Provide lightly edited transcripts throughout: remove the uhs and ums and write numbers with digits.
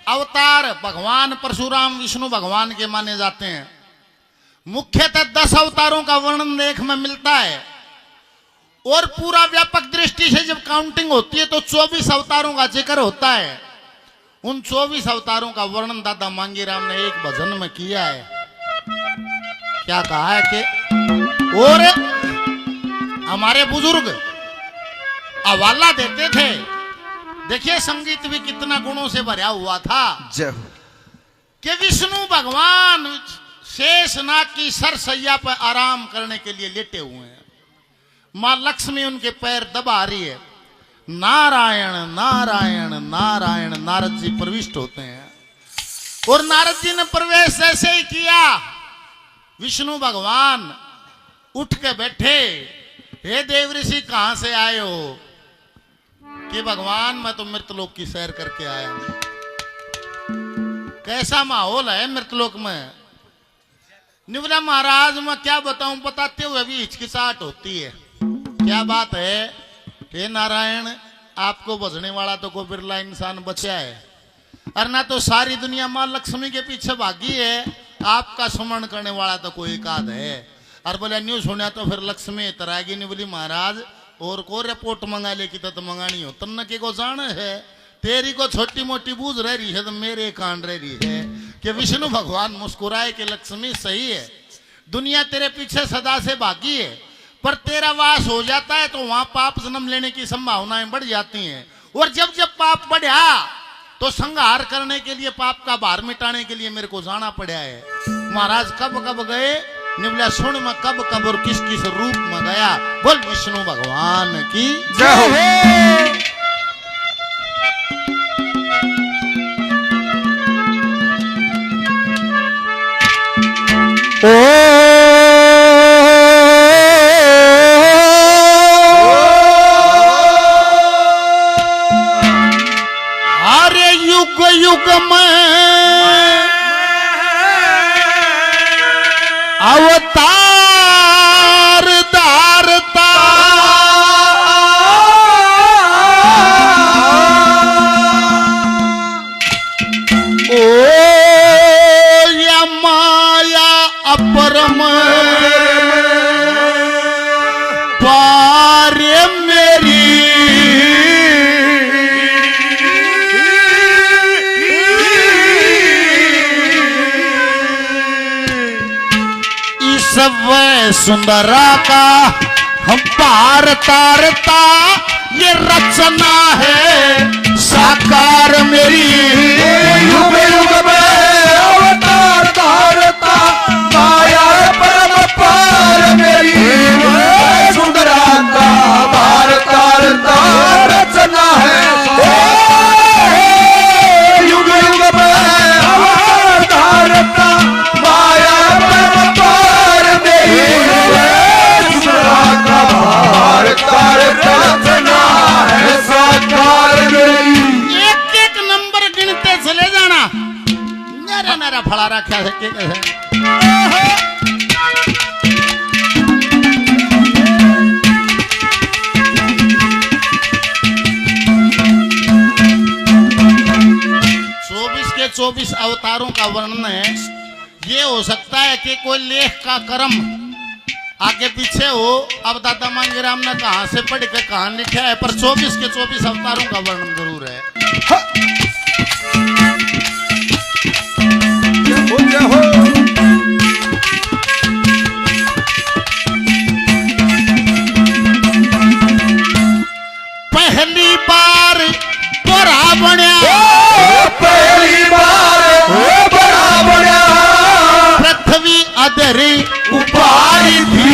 अवतार भगवान परशुराम विष्णु भगवान के माने जाते हैं। मुख्यतः 10 अवतारों का वर्णन लेख में मिलता है और पूरा व्यापक दृष्टि से जब काउंटिंग होती है तो 24 अवतारों का जिक्र होता है। उन 24 अवतारों का वर्णन दादा मांगीराम ने एक भजन में किया है। क्या कहा है कि और हमारे बुजुर्ग हवाला देते थे। देखिए संगीत भी कितना गुणों से भरा हुआ था कि विष्णु भगवान शेषनाग की सरसैया पर आराम करने के लिए लेटे हुए हैं। मां लक्ष्मी उनके पैर दबा रही है। नारायण नारायण नारायण नारद जी प्रविष्ट होते हैं और नारद जी ने प्रवेश जैसे ही किया विष्णु भगवान उठ के बैठे। हे देव ऋषि कहां से आए हो? कि भगवान मैं तो मृतलोक की सैर करके आया हूं। कैसा माहौल है मृतलोक में? निवला महाराज मैं क्या बताऊं, बताते हुए भी हिचकिचाहट होती है। क्या बात है? हे नारायण आपको बचने वाला तो कोई बिरला इंसान बचा है और ना तो सारी दुनिया मां लक्ष्मी के पीछे भागी है। आपका सुमरण करने वाला तो कोई एकाध है। और बोले न्यूज सुना तो फिर लक्ष्मी तरागी नहीं बोली महाराज और को रिपोर्ट मंगा ले की तो मंगानी हो तन्न के को जान है। तेरी को छोटी मोटी बूझ रह रही है तो मेरे कान रह रही है कि विष्णु भगवान मुस्कुराए कि लक्ष्मी सही है, दुनिया तेरे पीछे सदा से भागी है, पर तेरा वास हो जाता है तो वहां पाप जन्म लेने की संभावनाएं बढ़ जाती हैं। और जब जब पाप बढ़ा तो संहार करने के लिए, पाप का भार मिटाने के लिए मेरे को जाना पड़ा है। महाराज कब कब गए? निवला सुन में कब कब और किस किस रूप में गया। बोल विष्णु भगवान की जय। अरे युग युग में अवतार धारता ओ या माया अपरम पार मेरी सब सुंदरा का हम पार तारता ये रचना है साकार मेरी। युग युग में अवतार धारता माया परम पार मेरी। सुंदरा का पार तारता रचना है। युग युग में अवतार धारता माया परम पार मेरी। सुंदरा का पार तारता रचना है साकार मेरी। एक एक नंबर गिनते चले जाना। नारा नारा फड़ा रखा है के है। 24 अवतारों का वर्णन है। ये हो सकता है कि कोई लेख का कर्म आगे पीछे हो। अब दादा मांगीराम ने कहां से पढ़ के कहां लिखा है, पर 24 के 24 अवतारों का वर्णन जरूर है। पहली बार बड़ा बन्या, पहली बार बड़ा बन्या, पृथ्वी अधरी उपारी थी।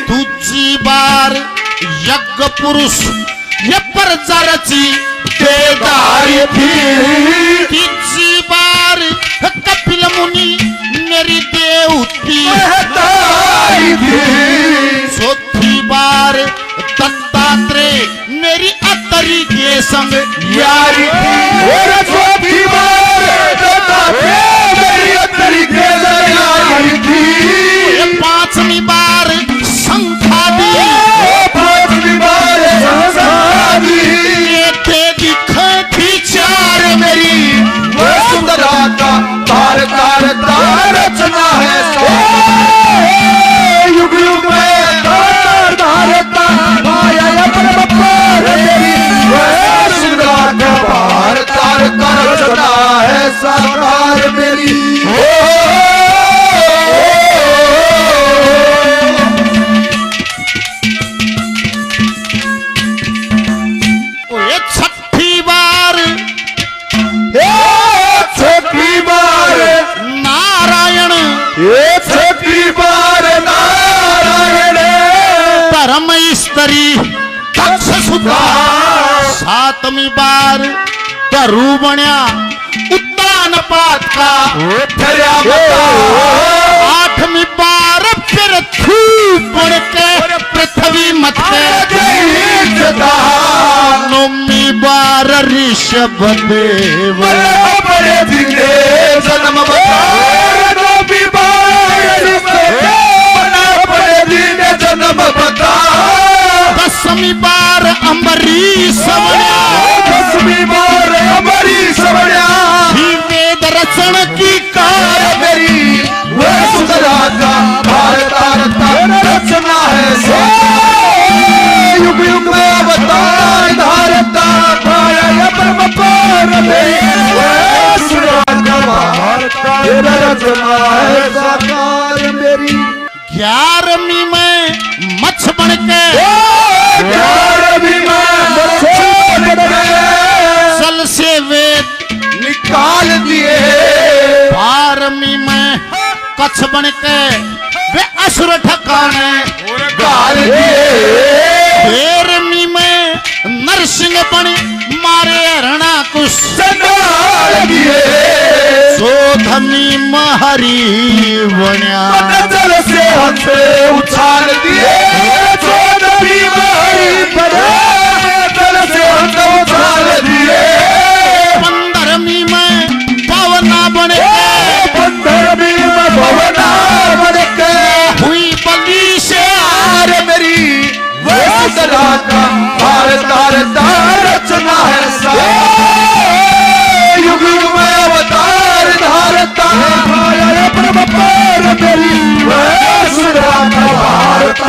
दूसरी बार यज्ञ पुरुष ये प्रजा रची बेदारी थी। तीसरी बार कपिल मुनि मेरी देवती बेदारी थी। चौथी बार दत्तात्रेय मेरी अतरी के संग यारी थी। और चौथी बार दत्तात्रेय मेरी अतरी के संग यारी थी। पांचवी बार संख्या दी, पांचवी बार संख्या दी। ये दिखे थी चार में सुंदरी दक्ष सुता, सातवीं बार धरू बण्या उत्तान पात का, आठवीं बार फिर थू बन के पृथ्वी मत के, नौवीं बार ऋषभ देव जन्म जन्म बता, दसवीं बार अम्बरीश बण्या, दसवीं बार अम्बरीश बण्या, वेद रचन की कार मेरी वह सुंदरा का भारत रचना है, युग युग में अवतार धारता पाया ब्रह्म पार वह सुंदरा का भारत रचना है साकार मेरी। 11वीं में मच्छ बन के, 11वीं में मच्छ बन के जल से वेद निकाल दिए, 12वीं में कच्छ बन के वे असुर ठकाने डाल दिए, 13वीं में नरसिंह बन मारे हरणा कुश संभाल दिए, 14वीं में हरि बण्या, जल से हमसे उछाल दिए, 14वीं में हरि बने, जल से हमसे उछाल दिए, 15वीं में पवना बन के, 15वीं में भवना बन के हुई बली से आर मेरी वह सुंदरा का भारत रचना है युग युग में अवतार धारता ब्रह्म पार मेरी वह सुंदरा का भारत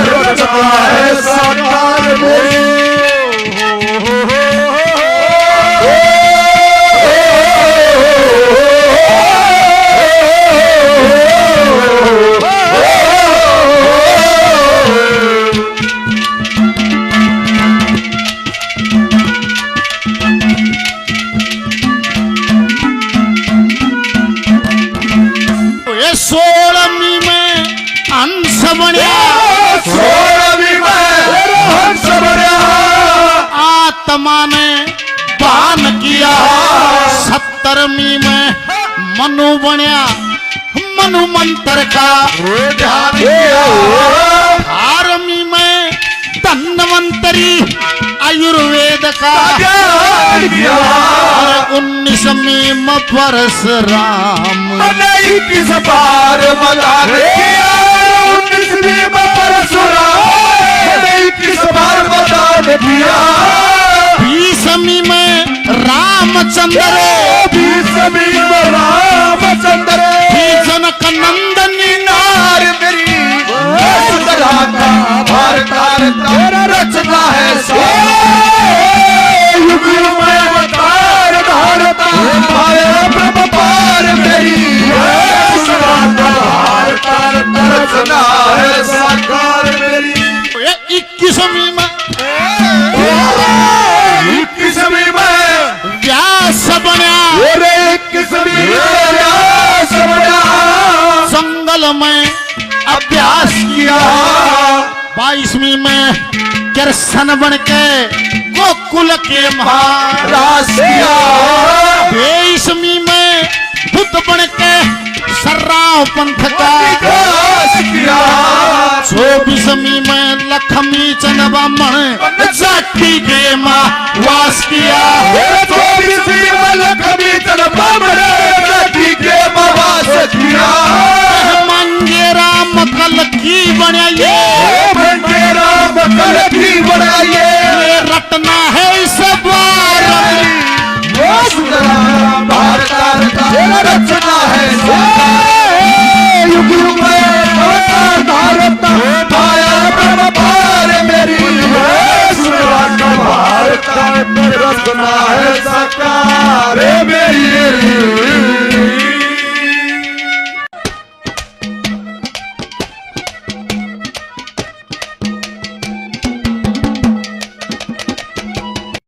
रचना है साकार मेरी। ये 16वीं में अंश बण्या, 16वीं में हंस बण्या, आत्मा ने दान किया, 17वीं में मनु बण्या मनु मंत्र का ध्यान किया, 18वीं में धन्वंतरी आयुर्वेद का, ज्ञान किया, 19वीं में परशुराम, 21 बार मदान किया, 19वीं में परशुराम, 21 बार मदान किया, 20वीं में रामचंद्र, 20वीं में रामचंद्र, जनक नंदनी नार मेरी सुंदरा का भारत रचना है युग युग में अवतार धारता पाया ब्रह्म पार मेरी सुंदरा का भारत रचना है साकार मेरी। 21वीं में 21वीं में व्यास बण्या, 21वीं में व्यास बण्या, जंगल में अभ्यास किया, 22वीं में कृष्ण बन के गोकुल के महाराज किया, 23वीं में बुद्ध बन के सर्राव पंथ का, विकास किया, 24वीं में लक्ष्मी चंद ब्राह्मण जाति के माँ वास किया, 24वीं में लक्ष्मी चंद ब्राह्मण जाति के माँ वास किया, मांगे राम कल की बनाइए, मंगे राम कल की बनाइए, ये रटना है इस बार, वो सुंदरा भारत रचना है युग युग में अवतार भारत पाया ब्रह्म पार मेरी सुंदरा भारत रचना है साकार मेरी